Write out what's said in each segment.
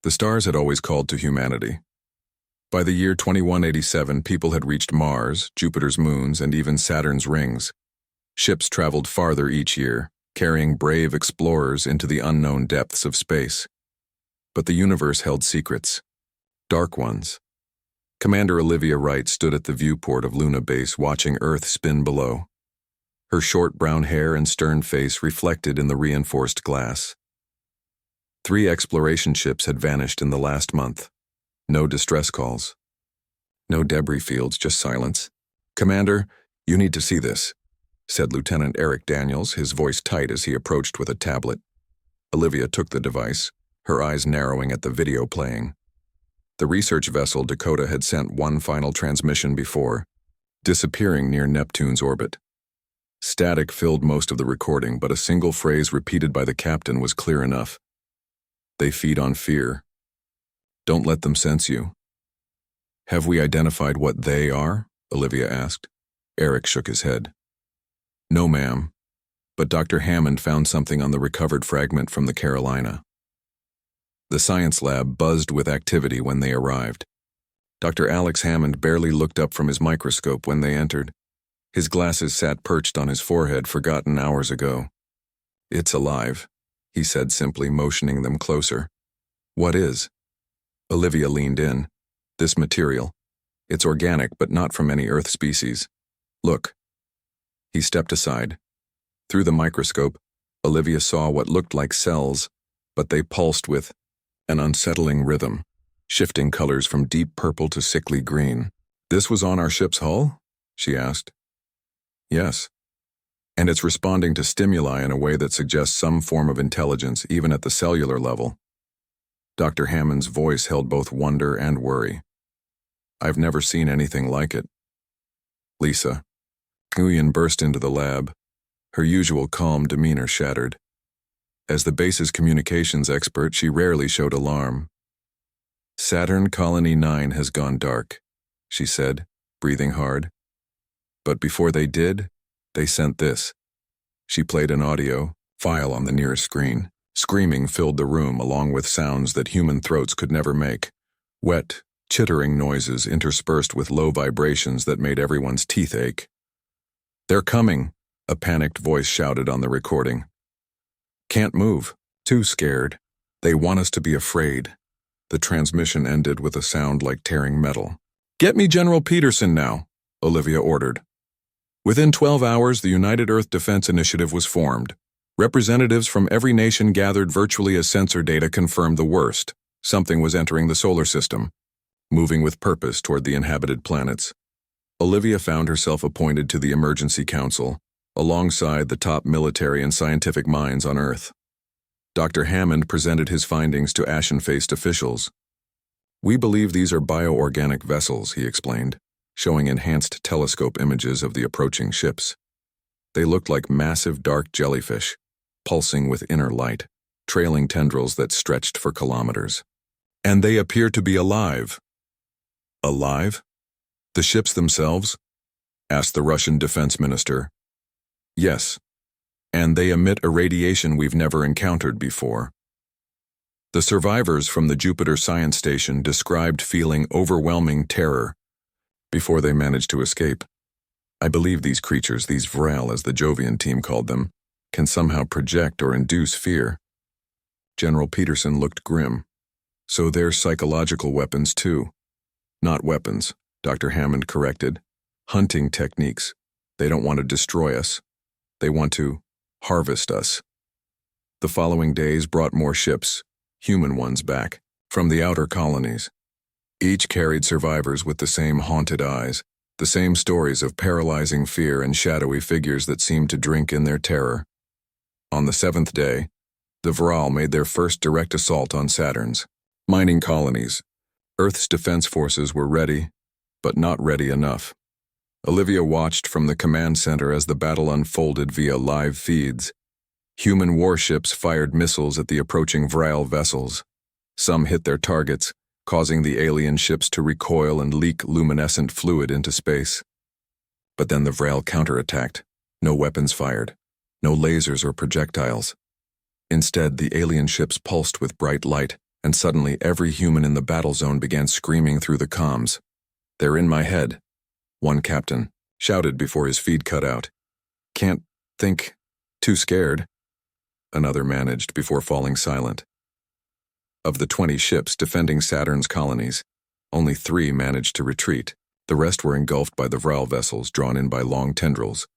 The stars had always called to humanity. By the year 2187, people had reached Mars, Jupiter's moons, and even Saturn's rings. Ships traveled farther each year, carrying brave explorers into the unknown depths of space. But the universe held secrets. Dark ones. Commander Olivia Wright stood at the viewport of Luna Base watching Earth spin below. Her short brown hair and stern face reflected in the reinforced glass. 3 exploration ships had vanished in the last month. No distress calls. No debris fields, just silence. "Commander, you need to see this," said Lieutenant Eric Daniels, his voice tight as he approached with a tablet. Olivia took the device, her eyes narrowing at the video playing. The research vessel Dakota had sent one final transmission before, disappearing near Neptune's orbit. Static filled most of the recording, but a single phrase repeated by the captain was clear enough. "They feed on fear. Don't let them sense you." "Have we identified what they are?" Olivia asked. Eric shook his head. "No, ma'am, but Dr. Hammond found something on the recovered fragment from the Carolina." The science lab buzzed with activity when they arrived. Dr. Alex Hammond barely looked up from his microscope when they entered. His glasses sat perched on his forehead, forgotten hours ago. "It's alive," he said simply, motioning them closer. "What is?" Olivia leaned in. "This material. It's organic, but not from any Earth species. Look." He stepped aside. Through the microscope, Olivia saw what looked like cells, but they pulsed with an unsettling rhythm, shifting colors from deep purple to sickly green. "This was on our ship's hull?" she asked. "Yes. And it's responding to stimuli in a way that suggests some form of intelligence, even at the cellular level." Dr. Hammond's voice held both wonder and worry. "I've never seen anything like it." "Lisa." Nguyen burst into the lab, her usual calm demeanor shattered. As the base's communications expert, she rarely showed alarm. "Saturn Colony 9 has gone dark," she said, breathing hard. "But before they did, they sent this." She played an audio file on the nearest screen. Screaming filled the room, along with sounds that human throats could never make. Wet, chittering noises interspersed with low vibrations that made everyone's teeth ache. "They're coming," a panicked voice shouted on the recording. "Can't move. Too scared. They want us to be afraid." The transmission ended with a sound like tearing metal. "Get me General Peterson now," Olivia ordered. Within 12 hours, the United Earth Defense Initiative was formed. Representatives from every nation gathered virtually as sensor data confirmed the worst. Something was entering the solar system, moving with purpose toward the inhabited planets. Olivia found herself appointed to the Emergency Council, alongside the top military and scientific minds on Earth. Dr. Hammond presented his findings to ashen-faced officials. "We believe these are bioorganic vessels," he explained, showing enhanced telescope images of the approaching ships. They looked like massive dark jellyfish, pulsing with inner light, trailing tendrils that stretched for kilometers. "And they appear to be alive." "Alive? The ships themselves?" asked the Russian defense minister. "Yes, and they emit a radiation we've never encountered before." The survivors from the Jupiter Science Station described feeling overwhelming terror before they managed to escape. "I believe these creatures, these Vrel as the Jovian team called them, can somehow project or induce fear." General Peterson looked grim. "So they're psychological weapons too." "Not weapons," Dr. Hammond corrected. "Hunting techniques. They don't want to destroy us. They want to harvest us." The following days brought more ships, human ones, back from the outer colonies. Each carried survivors with the same haunted eyes, the same stories of paralyzing fear and shadowy figures that seemed to drink in their terror. On the 7th day, the Vral made their first direct assault on Saturn's mining colonies. Earth's defense forces were ready, but not ready enough. Olivia watched from the command center as the battle unfolded via live feeds. Human warships fired missiles at the approaching Vral vessels. Some hit their targets, causing the alien ships to recoil and leak luminescent fluid into space. But then the Vral counterattacked. No weapons fired, no lasers or projectiles. Instead, the alien ships pulsed with bright light, and suddenly every human in the battle zone began screaming through the comms. "They're in my head," one captain shouted before his feed cut out. "Can't think, too scared," another managed before falling silent. Of the 20 ships defending Saturn's colonies, only 3 managed to retreat. The rest were engulfed by the Vral vessels drawn in by long tendrils.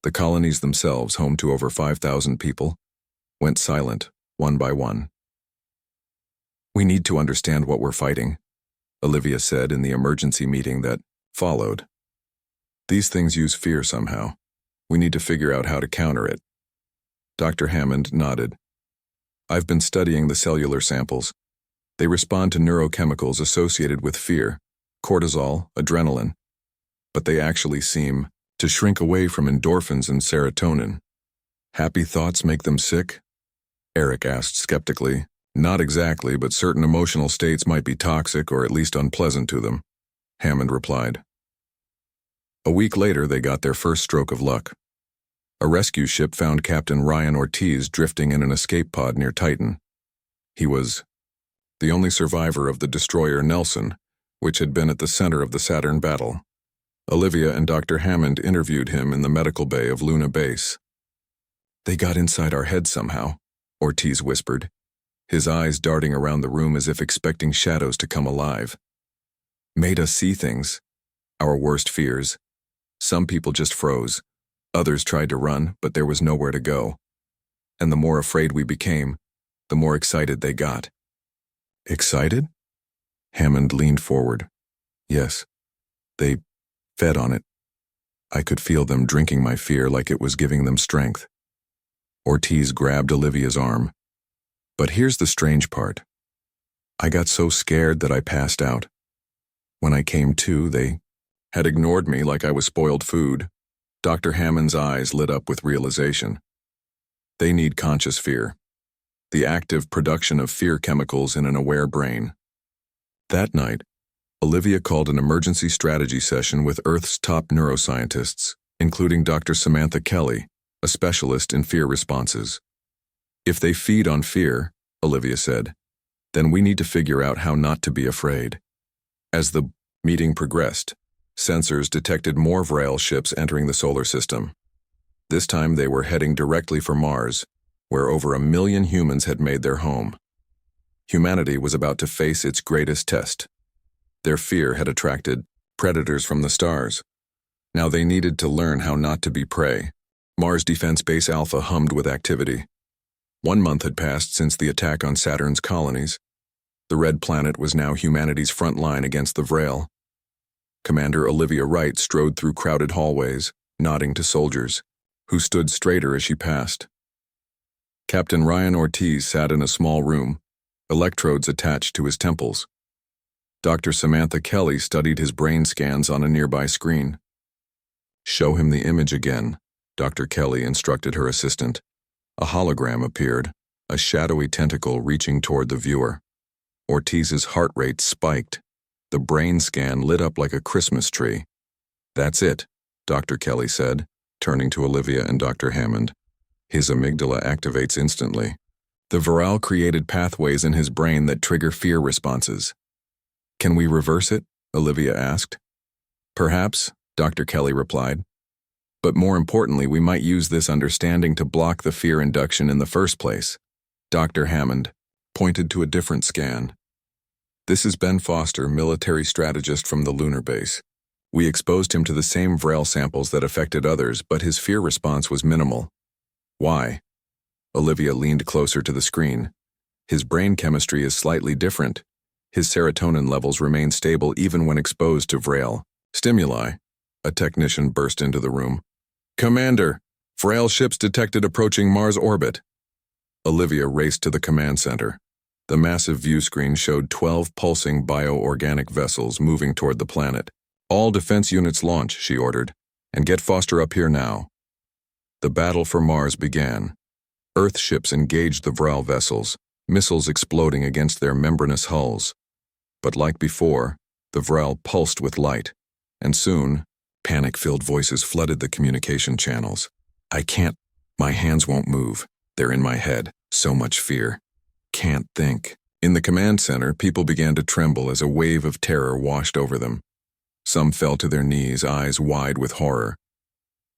The colonies themselves, home to over 5,000 people, went silent, one by one. "We need to understand what we're fighting," Olivia said in the emergency meeting that followed. "These things use fear somehow. We need to figure out how to counter it." Dr. Hammond nodded. "I've been studying the cellular samples. They respond to neurochemicals associated with fear, cortisol, adrenaline, but they actually seem to shrink away from endorphins and serotonin." "Happy thoughts make them sick?" Eric asked skeptically. "Not exactly, but certain emotional states might be toxic or at least unpleasant to them," Hammond replied. A week later, they got their first stroke of luck. A rescue ship found Captain Ryan Ortiz drifting in an escape pod near Titan. He was the only survivor of the destroyer Nelson, which had been at the center of the Saturn battle. Olivia and Dr. Hammond interviewed him in the medical bay of Luna Base. "They got inside our heads somehow," Ortiz whispered, his eyes darting around the room as if expecting shadows to come alive. "Made us see things, our worst fears. Some people just froze. Others tried to run, but there was nowhere to go. And the more afraid we became, the more excited they got." "Excited?" Hammond leaned forward. "Yes, they fed on it. I could feel them drinking my fear like it was giving them strength." Ortiz grabbed Olivia's arm. "But here's the strange part. I got so scared that I passed out. When I came to, they had ignored me like I was spoiled food." Dr. Hammond's eyes lit up with realization. They need conscious fear, the active production of fear chemicals in an aware brain. That night, Olivia called an emergency strategy session with Earth's top neuroscientists, including Dr. Samantha Kelly, a specialist in fear responses. "If they feed on fear," Olivia said, "then we need to figure out how not to be afraid." As the meeting progressed, sensors detected more Vral ships entering the solar system. This time they were heading directly for Mars, where over 1 million humans had made their home. Humanity was about to face its greatest test. Their fear had attracted predators from the stars. Now they needed to learn how not to be prey. Mars Defense Base Alpha hummed with activity. 1 month had passed since the attack on Saturn's colonies. The Red Planet was now humanity's front line against the Vral. Commander Olivia Wright strode through crowded hallways, nodding to soldiers, who stood straighter as she passed. Captain Ryan Ortiz sat in a small room, electrodes attached to his temples. Dr. Samantha Kelly studied his brain scans on a nearby screen. "Show him the image again," Dr. Kelly instructed her assistant. A hologram appeared, a shadowy tentacle reaching toward the viewer. Ortiz's heart rate spiked. The brain scan lit up like a Christmas tree. "That's it," Dr. Kelly said, turning to Olivia and Dr. Hammond. "His amygdala activates instantly. The Vral created pathways in his brain that trigger fear responses." "Can we reverse it?" Olivia asked. "Perhaps," Dr. Kelly replied. "But more importantly, we might use this understanding to block the fear induction in the first place." Dr. Hammond pointed to a different scan. "This is Ben Foster, military strategist from the lunar base. We exposed him to the same Vral samples that affected others, but his fear response was minimal." "Why?" Olivia leaned closer to the screen. "His brain chemistry is slightly different. His serotonin levels remain stable even when exposed to Vral stimuli." A technician burst into the room. "Commander, Vral ships detected approaching Mars orbit." Olivia raced to the command center. The massive view screen showed 12 pulsing bioorganic vessels moving toward the planet. "All defense units launch," she ordered, "and get Foster up here now." The battle for Mars began. Earth ships engaged the Vral vessels, missiles exploding against their membranous hulls. But like before, the Vral pulsed with light, and soon, panic-filled voices flooded the communication channels. "I can't, my hands won't move. They're in my head. So much fear. Can't think. In the command center, people began to tremble as a wave of terror washed over them. Some fell to their knees, eyes wide with horror.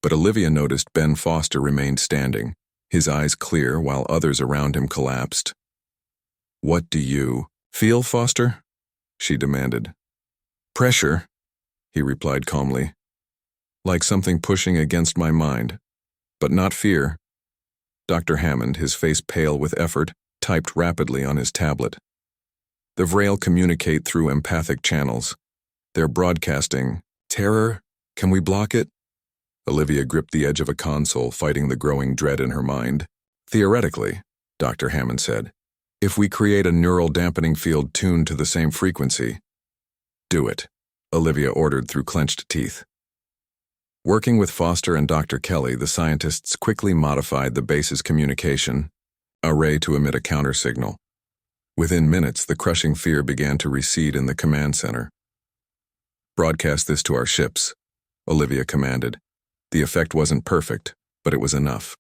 But Olivia noticed Ben Foster remained standing, his eyes clear while others around him collapsed. "What do you feel, Foster?" she demanded. "Pressure," he replied calmly. "Like something pushing against my mind, but not fear." Dr. Hammond, his face pale with effort, typed rapidly on his tablet. "The Vrail communicate through empathic channels. They're broadcasting terror. Can we block it?" Olivia gripped the edge of a console, fighting the growing dread in her mind. "Theoretically," Dr. Hammond said, "if we create a neural dampening field tuned to the same frequency." "Do it," Olivia ordered through clenched teeth. Working with Foster and Dr. Kelly, the scientists quickly modified the base's communication array to emit a countersignal. Within minutes, the crushing fear began to recede in the command center. "Broadcast this to our ships," Olivia commanded. The effect wasn't perfect, but it was enough.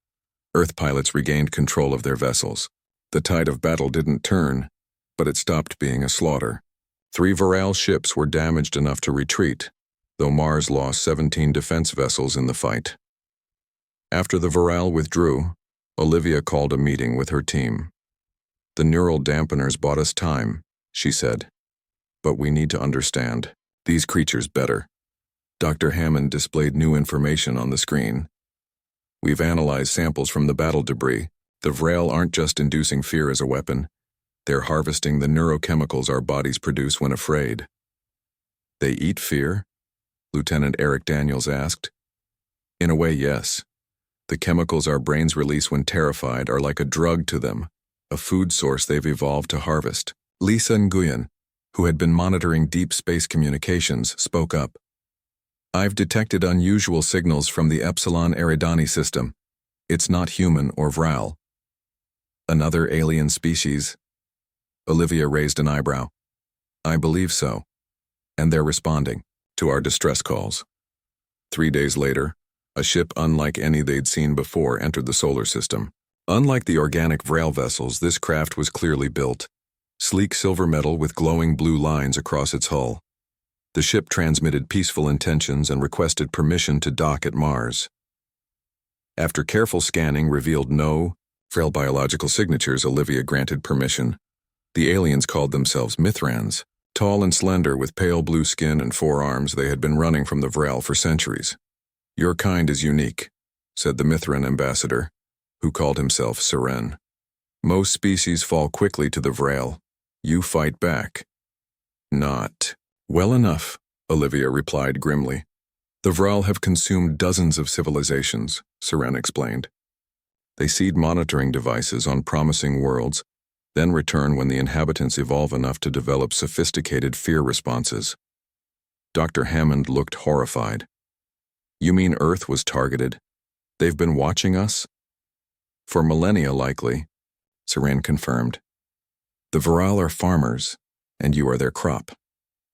Earth pilots regained control of their vessels. The tide of battle didn't turn, but it stopped being a slaughter. 3 Vrail ships were damaged enough to retreat, though Mars lost 17 defense vessels in the fight. After the Vrail withdrew, Olivia called a meeting with her team. "The neural dampeners bought us time," she said. "But we need to understand these creatures better." Dr. Hammond displayed new information on the screen. "We've analyzed samples from the battle debris. The Vrail aren't just inducing fear as a weapon. They're harvesting the neurochemicals our bodies produce when afraid." "They eat fear?" Lieutenant Eric Daniels asked. "In a way, yes. The chemicals our brains release when terrified are like a drug to them, a food source they've evolved to harvest." Lisa Nguyen, who had been monitoring deep space communications, spoke up. "I've detected unusual signals from the Epsilon Eridani system. It's not human or Vrail." "Another alien species?" Olivia raised an eyebrow. "I believe so. And they're responding to our distress calls." 3 days later, a ship unlike any they'd seen before entered the solar system. Unlike the organic Vrail vessels, this craft was clearly built. Sleek silver metal with glowing blue lines across its hull. The ship transmitted peaceful intentions and requested permission to dock at Mars. After careful scanning revealed no Vrail biological signatures, Olivia granted permission. The aliens called themselves Mithrans. Tall and slender with pale blue skin and 4 arms, they had been running from the Vrail for centuries. "Your kind is unique," said the Mithran ambassador, who called himself Seren. "Most species fall quickly to the Vrail. You fight back." "Not well enough," Olivia replied grimly. "The Vrail have consumed dozens of civilizations," Seren explained. "They seed monitoring devices on promising worlds, then return when the inhabitants evolve enough to develop sophisticated fear responses." Dr. Hammond looked horrified. "You mean Earth was targeted? They've been watching us?" "For millennia, likely," Seren confirmed. "The Vrail are farmers, and you are their crop."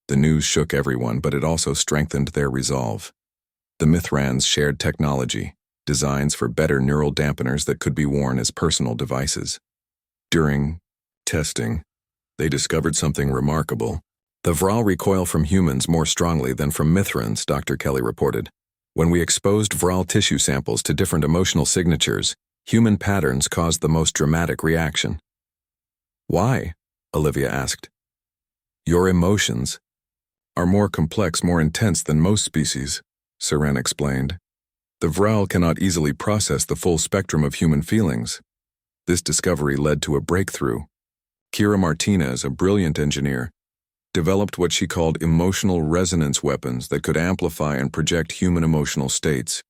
The news shook everyone, but it also strengthened their resolve. The Mithrans shared technology, designs for better neural dampeners that could be worn as personal devices. During testing, they discovered something remarkable. "The Vrail recoil from humans more strongly than from Mithrans," Dr. Kelly reported. "When we exposed Vrail tissue samples to different emotional signatures, human patterns caused the most dramatic reaction." "Why?" Olivia asked. "Your emotions are more complex, more intense than most species," Seren explained. "The Vrail cannot easily process the full spectrum of human feelings." This discovery led to a breakthrough. Kira Martinez, a brilliant engineer, developed what she called emotional resonance weapons that could amplify and project human emotional states.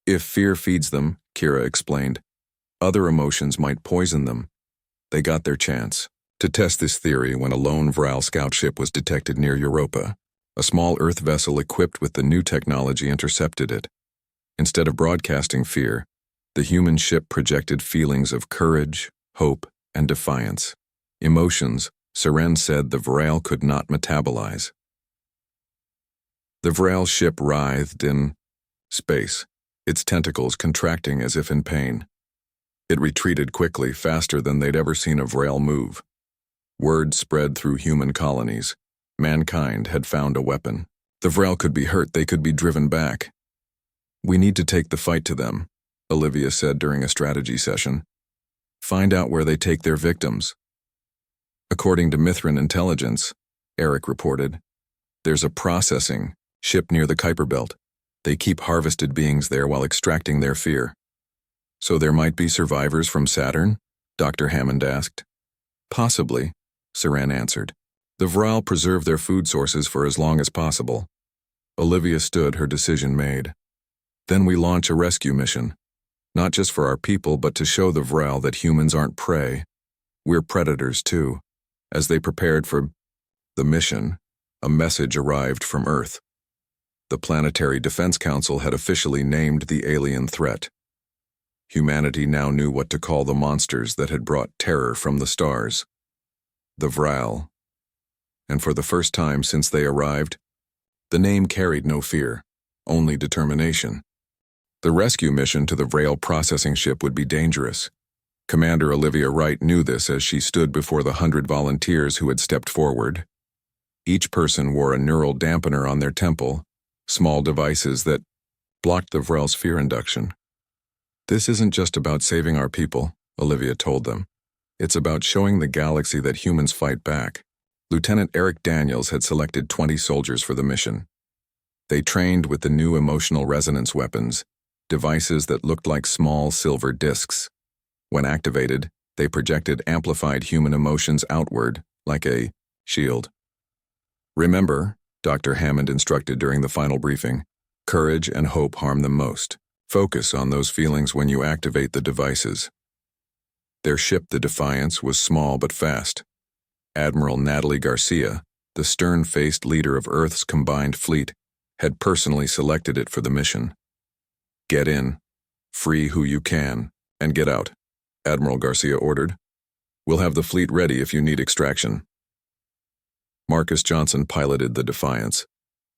"If fear feeds them," Kira explained, "other emotions might poison them." They got their chance to test this theory when a lone Vrail scout ship was detected near Europa. A small Earth vessel equipped with the new technology intercepted it. Instead of broadcasting fear, the human ship projected feelings of courage, hope, and defiance. Emotions, Seren said, the Vrail could not metabolize. The Vrail ship writhed in space, its tentacles contracting as if in pain. It retreated quickly, faster than they'd ever seen a Vrail move. Word spread through human colonies. Mankind had found a weapon. The Vrel could be hurt, they could be driven back. "We need to take the fight to them," Olivia said during a strategy session. "Find out where they take their victims." According to Mithrin intelligence, Eric reported, "There's a processing ship near the Kuiper Belt. They keep harvested beings there while extracting their fear." "So there might be survivors from Saturn?" Dr. Hammond asked. "Possibly," Saran answered. "The Vril preserve their food sources for as long as possible." Olivia stood, her decision made. "Then we launch a rescue mission. Not just for our people, but to show the Vril that humans aren't prey. We're predators too." As they prepared for the mission, a message arrived from Earth. The Planetary Defense Council had officially named the alien threat. Humanity now knew what to call the monsters that had brought terror from the stars. The Vril. And for the first time since they arrived, the name carried no fear, only determination. The rescue mission to the Vril processing ship would be dangerous. Commander Olivia Wright knew this as she stood before the 100 volunteers who had stepped forward. Each person wore a neural dampener on their temple, small devices that blocked the Vril's fear induction. "This isn't just about saving our people," Olivia told them. "It's about showing the galaxy that humans fight back." Lieutenant Eric Daniels had selected 20 soldiers for the mission. They trained with the new emotional resonance weapons, devices that looked like small silver discs. When activated, they projected amplified human emotions outward, like a shield. "Remember," Dr. Hammond instructed during the final briefing, "courage and hope harm them most. Focus on those feelings when you activate the devices." Their ship, the Defiance, was small but fast. Admiral Natalie Garcia, the stern-faced leader of Earth's combined fleet, had personally selected it for the mission. "Get in, free who you can, and get out," Admiral Garcia ordered. "We'll have the fleet ready if you need extraction." Marcus Johnson piloted the Defiance.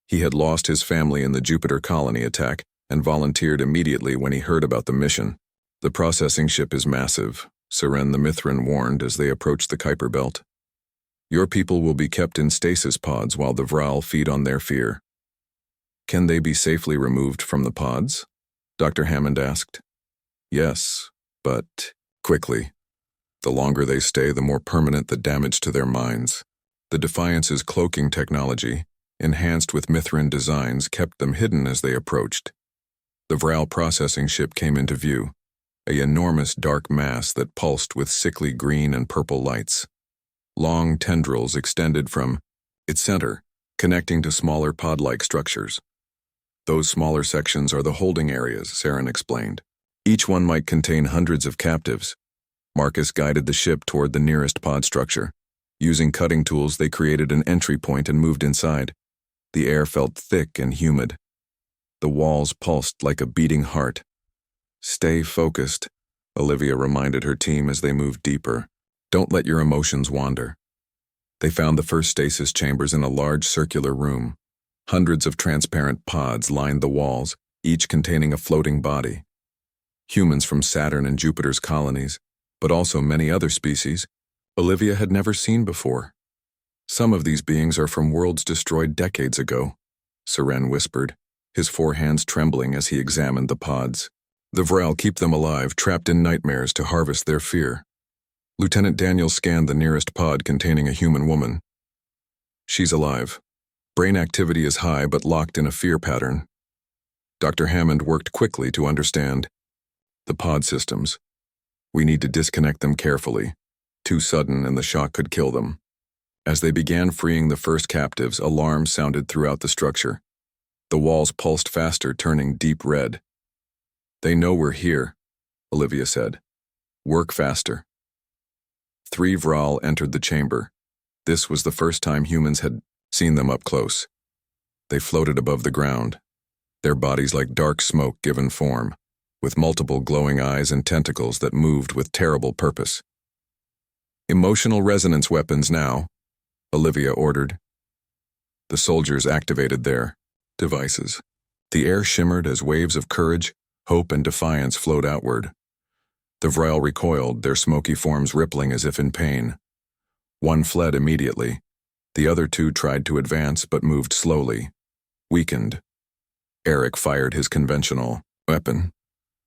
He had lost his family in the Jupiter colony attack and volunteered immediately when he heard about the mission. "The processing ship is massive," Seren the Mithrin warned as they approached the Kuiper Belt. "Your people will be kept in stasis pods while the Vril feed on their fear." "Can they be safely removed from the pods?" Dr. Hammond asked. "Yes, but quickly. The longer they stay, the more permanent the damage to their minds." The Defiance's cloaking technology, enhanced with Mithrin designs, kept them hidden as they approached. The Vril processing ship came into view, an enormous dark mass that pulsed with sickly green and purple lights. Long tendrils extended from its center, connecting to smaller pod-like structures. "Those smaller sections are the holding areas," Saren explained. "Each one might contain hundreds of captives." Marcus guided the ship toward the nearest pod structure. Using cutting tools, they created an entry point and moved inside. The air felt thick and humid. The walls pulsed like a beating heart. "Stay focused," Olivia reminded her team as they moved deeper. "Don't let your emotions wander." They found the first stasis chambers in a large circular room. Hundreds of transparent pods lined the walls, each containing a floating body. Humans from Saturn and Jupiter's colonies, but also many other species Olivia had never seen before. "Some of these beings are from worlds destroyed decades ago," Seren whispered, his four hands trembling as he examined the pods. "The Vril keep them alive, trapped in nightmares to harvest their fear." Lieutenant Daniels scanned the nearest pod containing a human woman. "She's alive. Brain activity is high but locked in a fear pattern." Dr. Hammond worked quickly to understand. "The pod systems. We need to disconnect them carefully. Too sudden and the shock could kill them." As they began freeing the first captives, alarms sounded throughout the structure. The walls pulsed faster, turning deep red. "They know we're here," Olivia said. "Work faster." 3 Vril entered the chamber. This was the first time humans had seen them up close. They floated above the ground, their bodies like dark smoke given form, with multiple glowing eyes and tentacles that moved with terrible purpose. "Emotional resonance weapons now," Olivia ordered. The soldiers activated their devices. The air shimmered as waves of courage, hope, and defiance flowed outward. The Vril recoiled, their smoky forms rippling as if in pain. One fled immediately. The other two tried to advance but moved slowly, weakened. Eric fired his conventional weapon.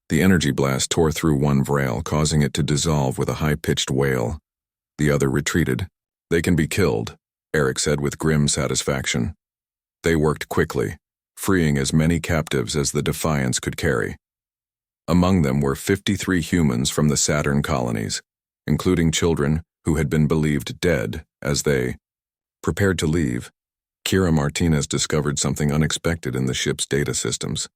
The energy blast tore through one Vrail, causing it to dissolve with a high-pitched wail. The other retreated. "They can be killed," Eric said with grim satisfaction. They worked quickly, freeing as many captives as the Defiance could carry. Among them were 53 humans from the Saturn colonies, including children who had been believed dead as they prepared to leave. Kira Martinez discovered something unexpected in the ship's data systems.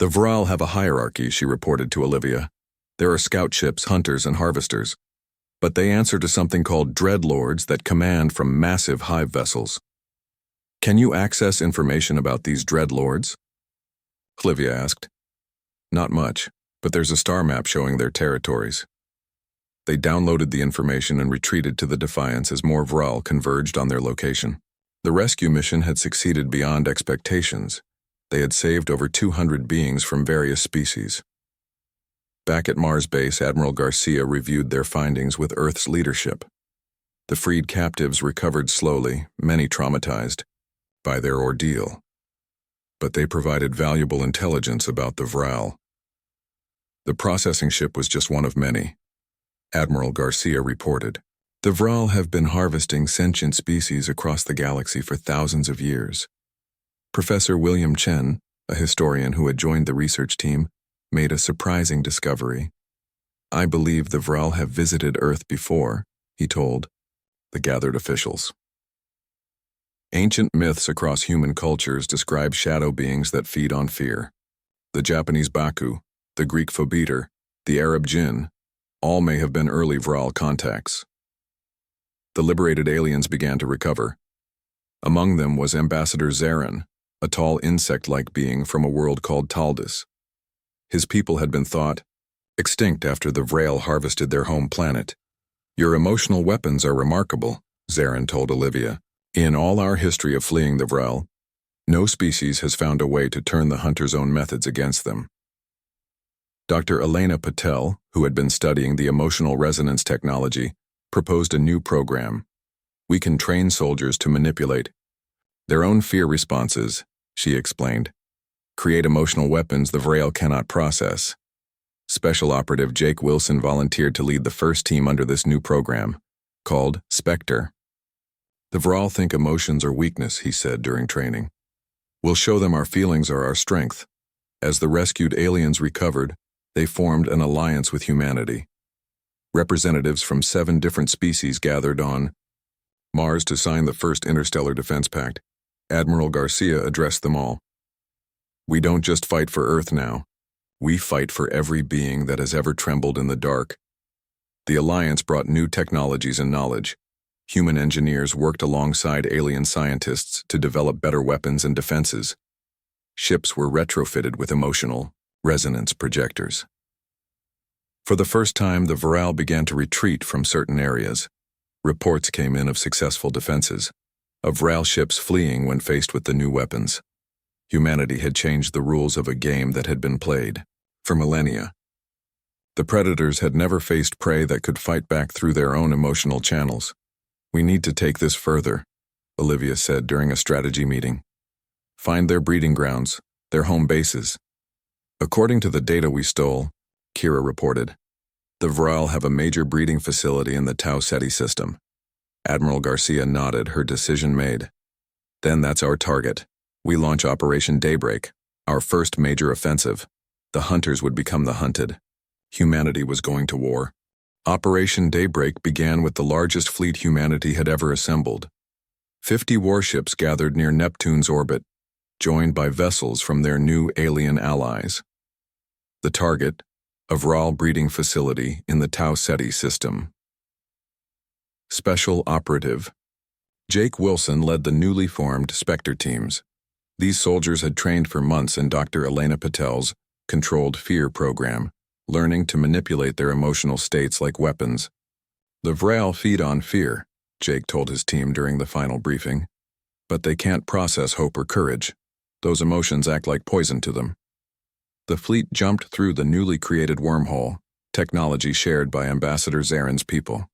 "The Vral have a hierarchy," she reported to Olivia. "There are scout ships, hunters, and harvesters. But they answer to something called dreadlords that command from massive hive vessels. Can you access information about these dreadlords?" Olivia asked. "Not much, but there's a star map showing their territories." They downloaded the information and retreated to the Defiance as more Vral converged on their location. The rescue mission had succeeded beyond expectations. They had saved over 200 beings from various species. Back at Mars base, Admiral Garcia reviewed their findings with Earth's leadership. The freed captives recovered slowly, many traumatized by their ordeal. But they provided valuable intelligence about the Vral. The processing ship was just one of many. Admiral Garcia reported, "The Vral have been harvesting sentient species across the galaxy for thousands of years." Professor William Chen, a historian who had joined the research team, made a surprising discovery. "I believe the Vral have visited Earth before," he told the gathered officials. Ancient myths across human cultures describe shadow beings that feed on fear. The Japanese Baku, the Greek Phobiter, the Arab Jinn, all may have been early Vral contacts. The liberated aliens began to recover. Among them was Ambassador Zarin, a tall insect-like being from a world called Taldus. His people had been thought extinct after the Vrail harvested their home planet. "Your emotional weapons are remarkable," Zarin told Olivia. "In all our history of fleeing the Vrail, no species has found a way to turn the hunter's own methods against them." Dr. Elena Patel, who had been studying the emotional resonance technology, proposed a new program. "We can train soldiers to manipulate their own fear responses," she explained. "Create emotional weapons the Vrail cannot process." Special Operative Jake Wilson volunteered to lead the first team under this new program, called Spectre. "The Vral think emotions are weakness," he said during training. "We'll show them our feelings are our strength." As the rescued aliens recovered, they formed an alliance with humanity. Representatives from 7 different species gathered on Mars to sign the first Interstellar Defense Pact. Admiral Garcia addressed them all. "We don't just fight for Earth now. We fight for every being that has ever trembled in the dark." The alliance brought new technologies and knowledge. Human engineers worked alongside alien scientists to develop better weapons and defenses. Ships were retrofitted with emotional resonance projectors. For the first time, the Vral began to retreat from certain areas. Reports came in of successful defenses, of Vral ships fleeing when faced with the new weapons. Humanity had changed the rules of a game that had been played for millennia. The predators had never faced prey that could fight back through their own emotional channels. "We need to take this further," Olivia said during a strategy meeting. "Find their breeding grounds, their home bases." "According to the data we stole," Kira reported, "the Vral have a major breeding facility in the Tau Ceti system." Admiral Garcia nodded, her decision made. "Then that's our target. We launch Operation Daybreak, our first major offensive. The hunters would become the hunted. Humanity was going to war." Operation Daybreak began with the largest fleet humanity had ever assembled. 50 warships gathered near Neptune's orbit, joined by vessels from their new alien allies. The target, a Vral breeding facility in the Tau Ceti system. Special Operative Jake Wilson led the newly formed Spectre teams. These soldiers had trained for months in Dr. Elena Patel's Controlled Fear program, learning to manipulate their emotional states like weapons. "The Vral feed on fear," Jake told his team during the final briefing. "But they can't process hope or courage. Those emotions act like poison to them." The fleet jumped through the newly created wormhole, technology shared by Ambassador Zarin's people.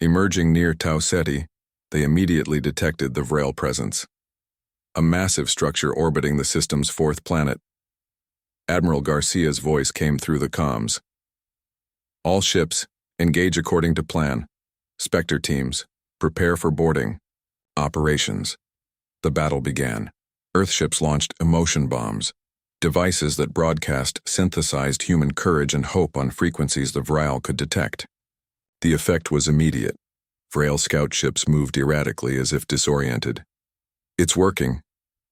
Emerging near Tau Ceti, they immediately detected the Vrel presence, a massive structure orbiting the system's fourth planet. Admiral Garcia's voice came through the comms. All ships, engage according to plan. Spectre teams, prepare for boarding. Operations. The battle began. Earthships launched emotion bombs, devices that broadcast synthesized human courage and hope on frequencies the Vrel could detect. The effect was immediate. Vrel scout ships moved erratically as if disoriented. "It's working,"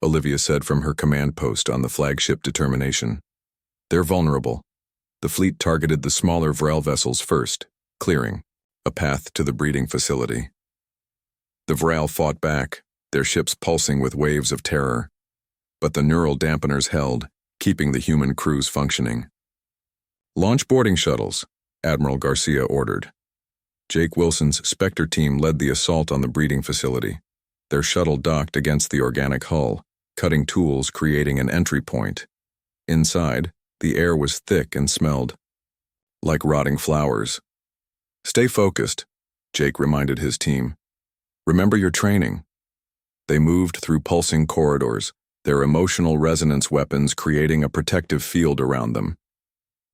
Olivia said from her command post on the flagship Determination. "They're vulnerable." The fleet targeted the smaller Vrel vessels first, clearing a path to the breeding facility. The Vrel fought back, their ships pulsing with waves of terror. But the neural dampeners held, keeping the human crews functioning. "Launch boarding shuttles," Admiral Garcia ordered. Jake Wilson's Spectre team led the assault on the breeding facility. Their shuttle docked against the organic hull, cutting tools creating an entry point. Inside, the air was thick and smelled like rotting flowers. "Stay focused," Jake reminded his team. "Remember your training." They moved through pulsing corridors, their emotional resonance weapons creating a protective field around them.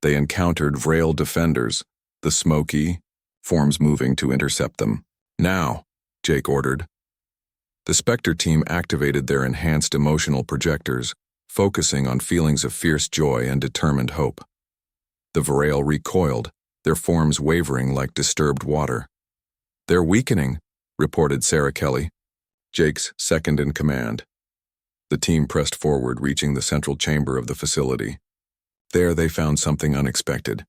They encountered Vrel defenders, the smoky forms moving to intercept them. "Now," Jake ordered. The Spectre team activated their enhanced emotional projectors, focusing on feelings of fierce joy and determined hope. The Vrel recoiled, their forms wavering like disturbed water. "They're weakening," reported Sarah Kelly, Jake's second in command. The team pressed forward, reaching the central chamber of the facility. There they found something unexpected.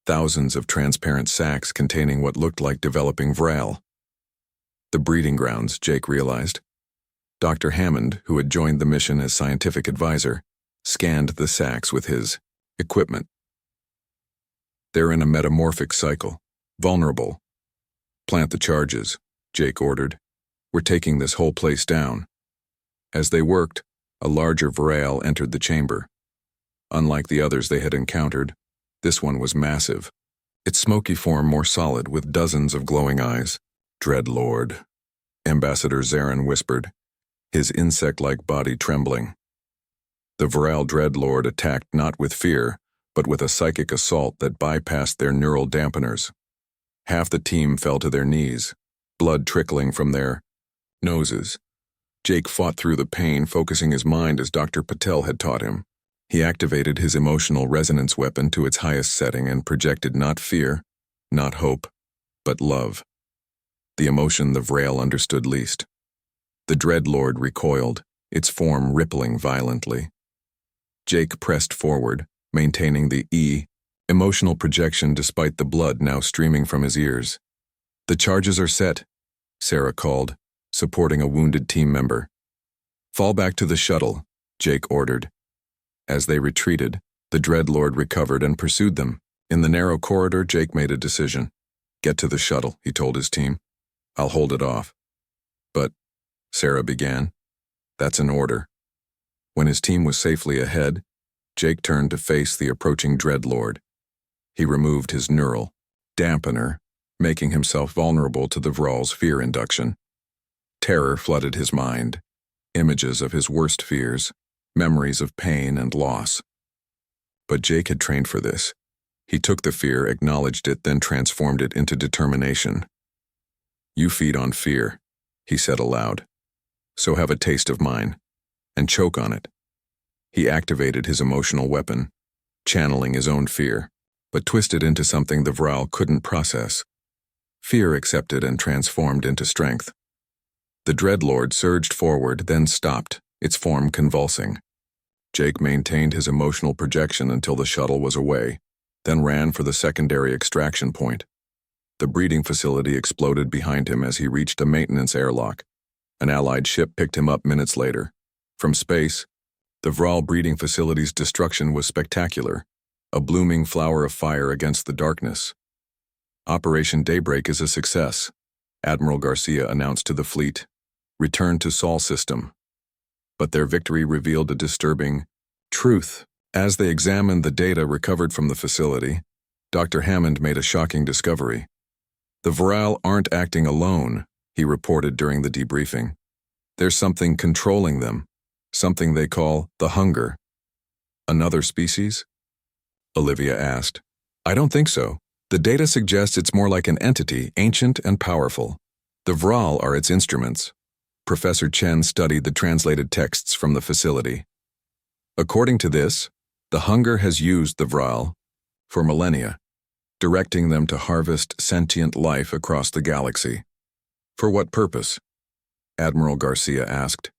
Thousands of transparent sacs containing what looked like developing Vrel. The breeding grounds, Jake realized. Dr. Hammond, who had joined the mission as scientific advisor, scanned the sacs with his equipment. "They're in a metamorphic cycle. Vulnerable. Plant the charges," Jake ordered. "We're taking this whole place down." As they worked, a larger Vrel entered the chamber. Unlike the others they had encountered, this one was massive, its smoky form more solid with dozens of glowing eyes. "Dreadlord," Ambassador Zarin whispered, his insect-like body trembling. The Vrel Dreadlord attacked not with fear, but with a psychic assault that bypassed their neural dampeners. Half the team fell to their knees, blood trickling from their noses. Jake fought through the pain, focusing his mind as Dr. Patel had taught him. He activated his emotional resonance weapon to its highest setting and projected not fear, not hope, but love. The emotion the Vrel understood least. The Dreadlord recoiled, its form rippling violently. Jake pressed forward, maintaining the emotional projection despite the blood now streaming from his ears. "The charges are set," Sarah called, supporting a wounded team member. "Fall back to the shuttle," Jake ordered. As they retreated, the Dreadlord recovered and pursued them. In the narrow corridor, Jake made a decision. "Get to the shuttle," he told his team. "I'll hold it off." "But," Sarah began. "That's an order." When his team was safely ahead, Jake turned to face the approaching Dreadlord. He removed his neural dampener, making himself vulnerable to the Vral's fear induction. Terror flooded his mind, images of his worst fears, memories of pain and loss. But Jake had trained for this. He took the fear, acknowledged it, then transformed it into determination. "You feed on fear," he said aloud. "So have a taste of mine, and choke on it." He activated his emotional weapon, channeling his own fear, but twisted into something the Vral couldn't process. Fear accepted and transformed into strength. The Dreadlord surged forward, then stopped, its form convulsing. Jake maintained his emotional projection until the shuttle was away, then ran for the secondary extraction point. The breeding facility exploded behind him as he reached a maintenance airlock. An Allied ship picked him up minutes later. From space, the Vral breeding facility's destruction was spectacular, a blooming flower of fire against the darkness. "Operation Daybreak is a success," Admiral Garcia announced to the fleet. "Return to Sol system." But their victory revealed a disturbing truth. As they examined the data recovered from the facility, Dr. Hammond made a shocking discovery. The Vral aren't acting alone, he reported during the debriefing. There's something controlling them, something they call the hunger. Another species? Olivia asked. I don't think so. The data suggests it's more like an entity, ancient and powerful. The Vral are its instruments. Professor Chen studied the translated texts from the facility. According to this, the hunger has used the Vral for millennia, directing them to harvest sentient life across the galaxy. For what purpose? Admiral Garcia asked.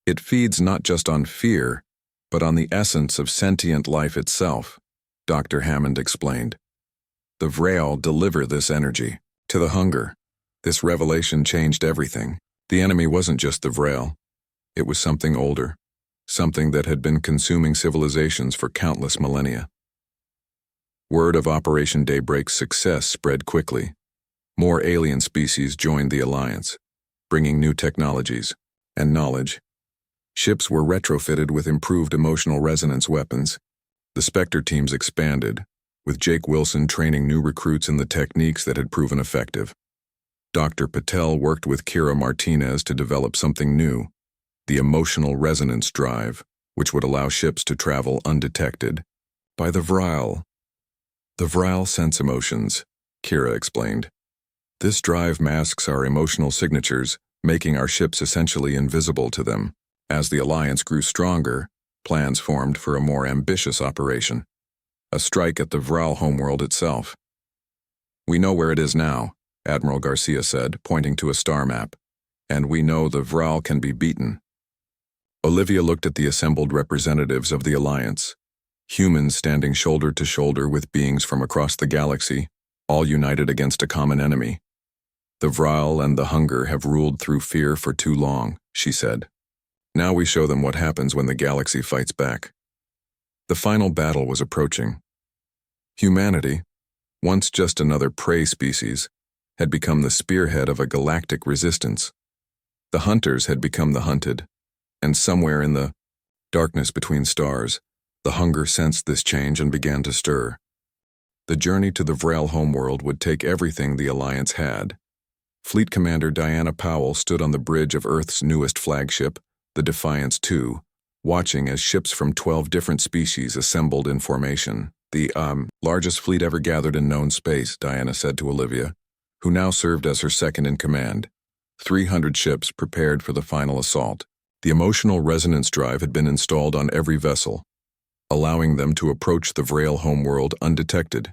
It feeds not just on fear, but on the essence of sentient life itself, Dr. Hammond explained. The Vral deliver this energy to the hunger. This revelation changed everything. The enemy wasn't just the Vral. It was something older, something that had been consuming civilizations for countless millennia. Word of Operation Daybreak's success spread quickly. More alien species joined the alliance, bringing new technologies and knowledge. Ships were retrofitted with improved emotional resonance weapons. The Spectre teams expanded, with Jake Wilson training new recruits in the techniques that had proven effective. Dr. Patel worked with Kira Martinez to develop something new, the emotional resonance drive, which would allow ships to travel undetected by the Vral. The Vral sense emotions, Kira explained. This drive masks our emotional signatures, making our ships essentially invisible to them. As the alliance grew stronger, plans formed for a more ambitious operation, a strike at the Vral homeworld itself. We know where it is now, Admiral Garcia said, pointing to a star map, and we know the Vral can be beaten. Olivia looked at the assembled representatives of the alliance, humans standing shoulder to shoulder with beings from across the galaxy, all united against a common enemy. The Vral and the hunger have ruled through fear for too long, she said. Now we show them what happens when the galaxy fights back. The final battle was approaching. Humanity, once just another prey species, had become the spearhead of a galactic resistance. The hunters had become the hunted, and somewhere in the darkness between stars, the hunger sensed this change and began to stir. The journey to the Vral homeworld would take everything the Alliance had. Fleet Commander Diana Powell stood on the bridge of Earth's newest flagship, the Defiance II, watching as ships from 12 different species assembled in formation. The largest fleet ever gathered in known space, Diana said to Olivia, who now served as her second in command. 300 ships prepared for the final assault. The emotional resonance drive had been installed on every vessel, allowing them to approach the Vral homeworld undetected.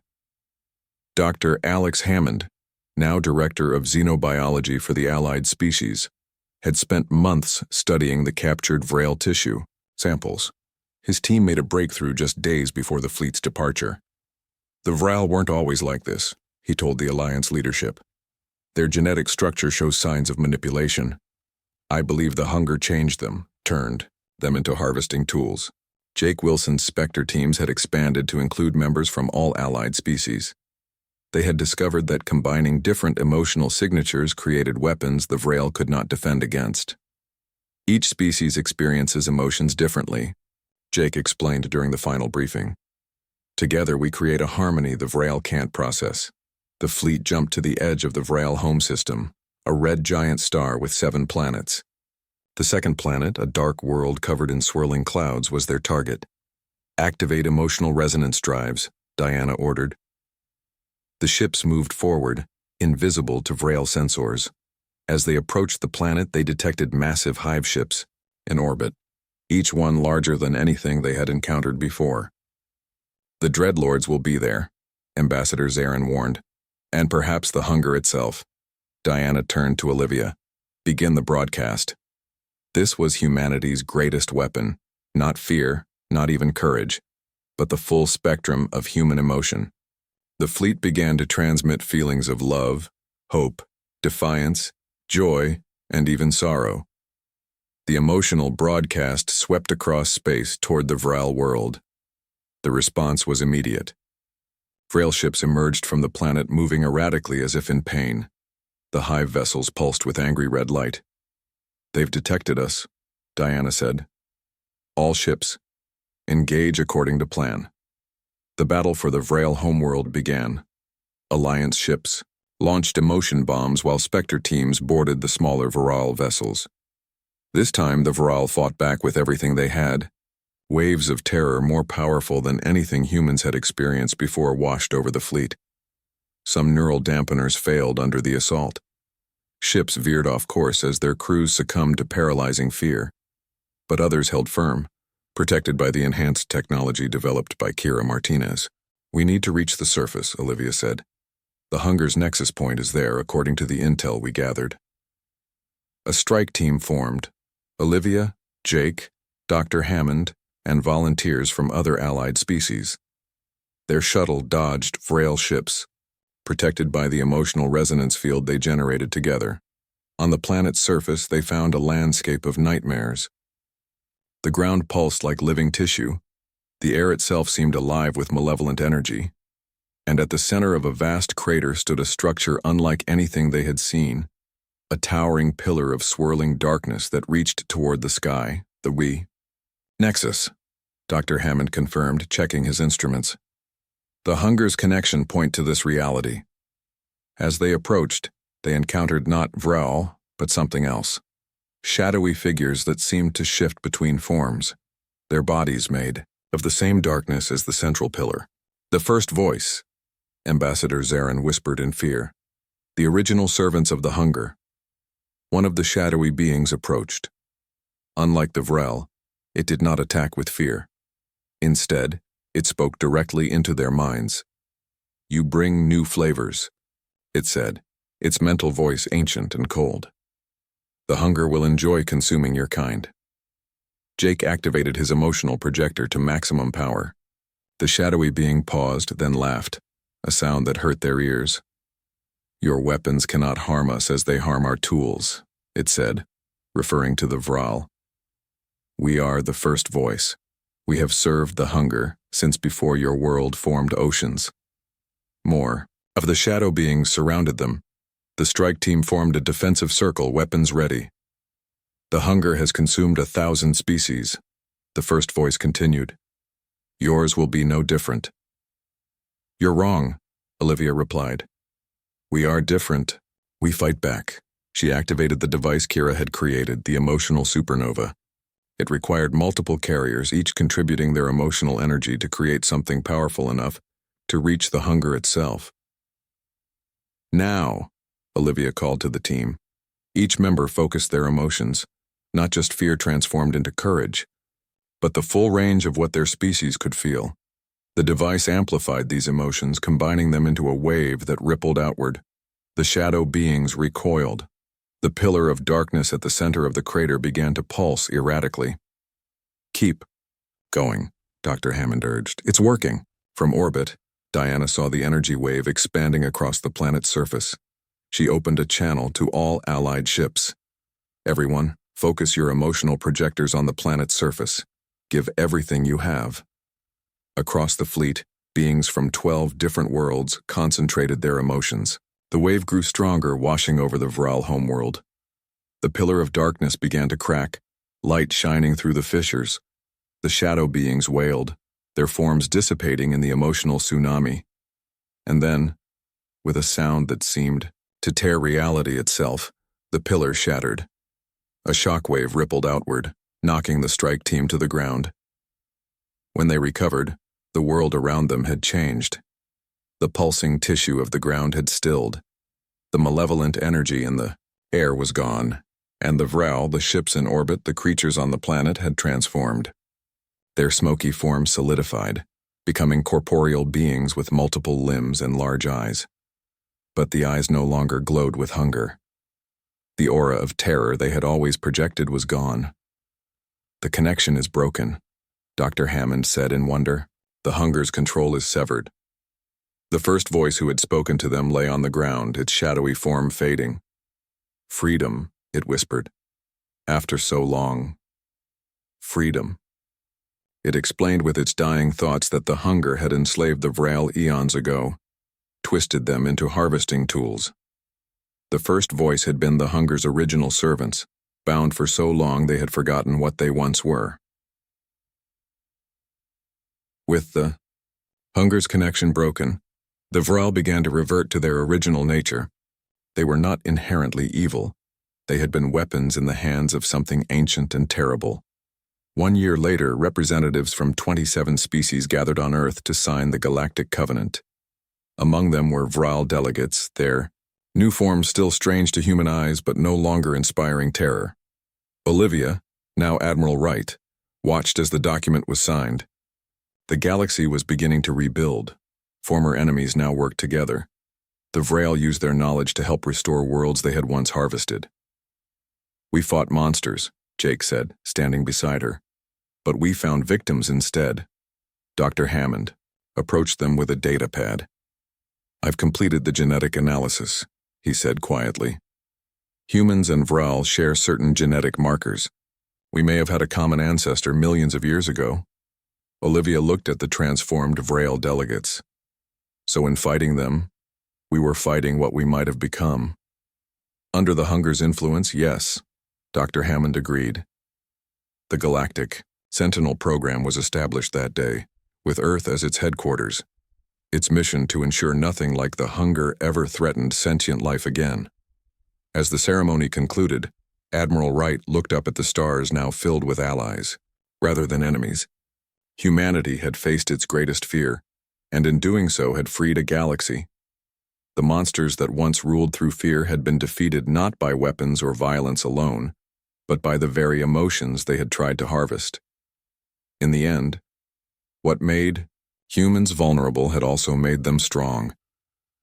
Dr. Alex Hammond, now director of xenobiology for the allied species, had spent months studying the captured Vral tissue samples. His team made a breakthrough just days before the fleet's departure. The Vral weren't always like this, he told the Alliance leadership. Their genetic structure shows signs of manipulation. I believe the hunger changed them, turned them into harvesting tools. Jake Wilson's Spectre teams had expanded to include members from all allied species. They had discovered that combining different emotional signatures created weapons the Vral could not defend against. Each species experiences emotions differently, Jake explained during the final briefing. Together we create a harmony the Vral can't process. The fleet jumped to the edge of the Vral home system, a red giant star with 7 planets. The second planet, a dark world covered in swirling clouds, was their target. Activate emotional resonance drives, Diana ordered. The ships moved forward, invisible to Vral sensors. As they approached the planet, they detected massive hive ships in orbit, each one larger than anything they had encountered before. The Dreadlords will be there, Ambassador Zarin warned, and perhaps the hunger itself. Diana turned to Olivia. Begin the broadcast. This was humanity's greatest weapon, not fear, not even courage, but the full spectrum of human emotion. The fleet began to transmit feelings of love, hope, defiance, joy, and even sorrow. The emotional broadcast swept across space toward the Vral world. The response was immediate. Vral ships emerged from the planet moving erratically as if in pain. The hive vessels pulsed with angry red light. They've detected us, Diana said. All ships, engage according to plan. The battle for the Vral homeworld began. Alliance ships, launched emotion bombs while Spectre teams boarded the smaller Viral vessels. This time, the Viral fought back with everything they had. Waves of terror more powerful than anything humans had experienced before washed over the fleet. Some neural dampeners failed under the assault. Ships veered off course as their crews succumbed to paralyzing fear. But others held firm, protected by the enhanced technology developed by Kira Martinez. "We need to reach the surface," Olivia said. "The Hunger's nexus point is there, according to the intel we gathered." A strike team formed. Olivia, Jake, Dr. Hammond, and volunteers from other allied species. Their shuttle dodged frail ships, protected by the emotional resonance field they generated together. On the planet's surface, they found a landscape of nightmares. The ground pulsed like living tissue. The air itself seemed alive with malevolent energy. And at the center of a vast crater stood a structure unlike anything they had seen. A towering pillar of swirling darkness that reached toward the sky, the Nexus, Dr. Hammond confirmed, checking his instruments. The Hunger's connection point to this reality. As they approached, they encountered not Vral, but something else. Shadowy figures that seemed to shift between forms, their bodies made of the same darkness as the central pillar. "The first voice," Ambassador Zarin whispered in fear. "The original servants of the Hunger." One of the shadowy beings approached. Unlike the Vrel, it did not attack with fear. Instead, it spoke directly into their minds. "You bring new flavors," it said, its mental voice ancient and cold. "The Hunger will enjoy consuming your kind." Jake activated his emotional projector to maximum power. The shadowy being paused, then laughed, a sound that hurt their ears. "Your weapons cannot harm us as they harm our tools," it said, referring to the Vral. "We are the first voice. We have served the Hunger since before your world formed oceans." More of the shadow beings surrounded them. The strike team formed a defensive circle, weapons ready. "The Hunger has consumed 1,000 species," the first voice continued. "Yours will be no different." "You're wrong," Olivia replied. "We are different. We fight back." She activated the device Kira had created, the emotional supernova. It required multiple carriers, each contributing their emotional energy to create something powerful enough to reach the Hunger itself. "Now," Olivia called to the team. Each member focused their emotions, not just fear transformed into courage, but the full range of what their species could feel. The device amplified these emotions, combining them into a wave that rippled outward. The shadow beings recoiled. The pillar of darkness at the center of the crater began to pulse erratically. "Keep going," Dr. Hammond urged. "It's working." From orbit, Diana saw the energy wave expanding across the planet's surface. She opened a channel to all allied ships. "Everyone, focus your emotional projectors on the planet's surface. Give everything you have." Across the fleet, beings from 12 different worlds concentrated their emotions. The wave grew stronger, washing over the Vral homeworld. The pillar of darkness began to crack, light shining through the fissures. The shadow beings wailed, their forms dissipating in the emotional tsunami. And then, with a sound that seemed to tear reality itself, the pillar shattered. A shockwave rippled outward, knocking the strike team to the ground. When they recovered, the world around them had changed. The pulsing tissue of the ground had stilled. The malevolent energy in the air was gone, and the Vral, the ships in orbit, the creatures on the planet, had transformed. Their smoky forms solidified, becoming corporeal beings with multiple limbs and large eyes. But the eyes no longer glowed with hunger. The aura of terror they had always projected was gone. "The connection is broken," Dr. Hammond said in wonder. "The Hunger's control is severed." The first voice who had spoken to them lay on the ground, its shadowy form fading. "Freedom," it whispered. "After so long. Freedom." It explained with its dying thoughts that the Hunger had enslaved the Vral eons ago, twisted them into harvesting tools. The first voice had been the Hunger's original servants, bound for so long they had forgotten what they once were. With the Hunger's connection broken, The Vril began to revert to their original nature. They were not inherently evil. They had been weapons in the hands of something ancient and terrible. 1 year later, representatives from 27 species gathered on Earth to sign the Galactic Covenant. Among them were Vril delegates, their new forms still strange to human eyes but no longer inspiring terror. Olivia, now Admiral Wright, watched as the document was signed. The galaxy was beginning to rebuild. Former enemies now worked together. The Vril used their knowledge to help restore worlds they had once harvested. "We fought monsters," Jake said, standing beside her. "But we found victims instead." Dr. Hammond approached them with a data pad. "I've completed the genetic analysis," he said quietly. "Humans and Vril share certain genetic markers. We may have had a common ancestor millions of years ago." Olivia looked at the transformed Vril delegates. "So in fighting them, we were fighting what we might have become." "Under the Hunger's influence, yes," Dr. Hammond agreed. The Galactic Sentinel program was established that day, with Earth as its headquarters. Its mission to ensure nothing like the Hunger ever threatened sentient life again. As the ceremony concluded, Admiral Wright looked up at the stars now filled with allies, rather than enemies. Humanity had faced its greatest fear, and in doing so had freed a galaxy. The monsters that once ruled through fear had been defeated not by weapons or violence alone, but by the very emotions they had tried to harvest. In the end, what made humans vulnerable had also made them strong,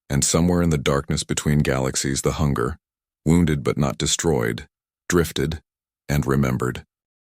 and somewhere in the darkness between galaxies the Hunger, wounded but not destroyed, drifted and remembered.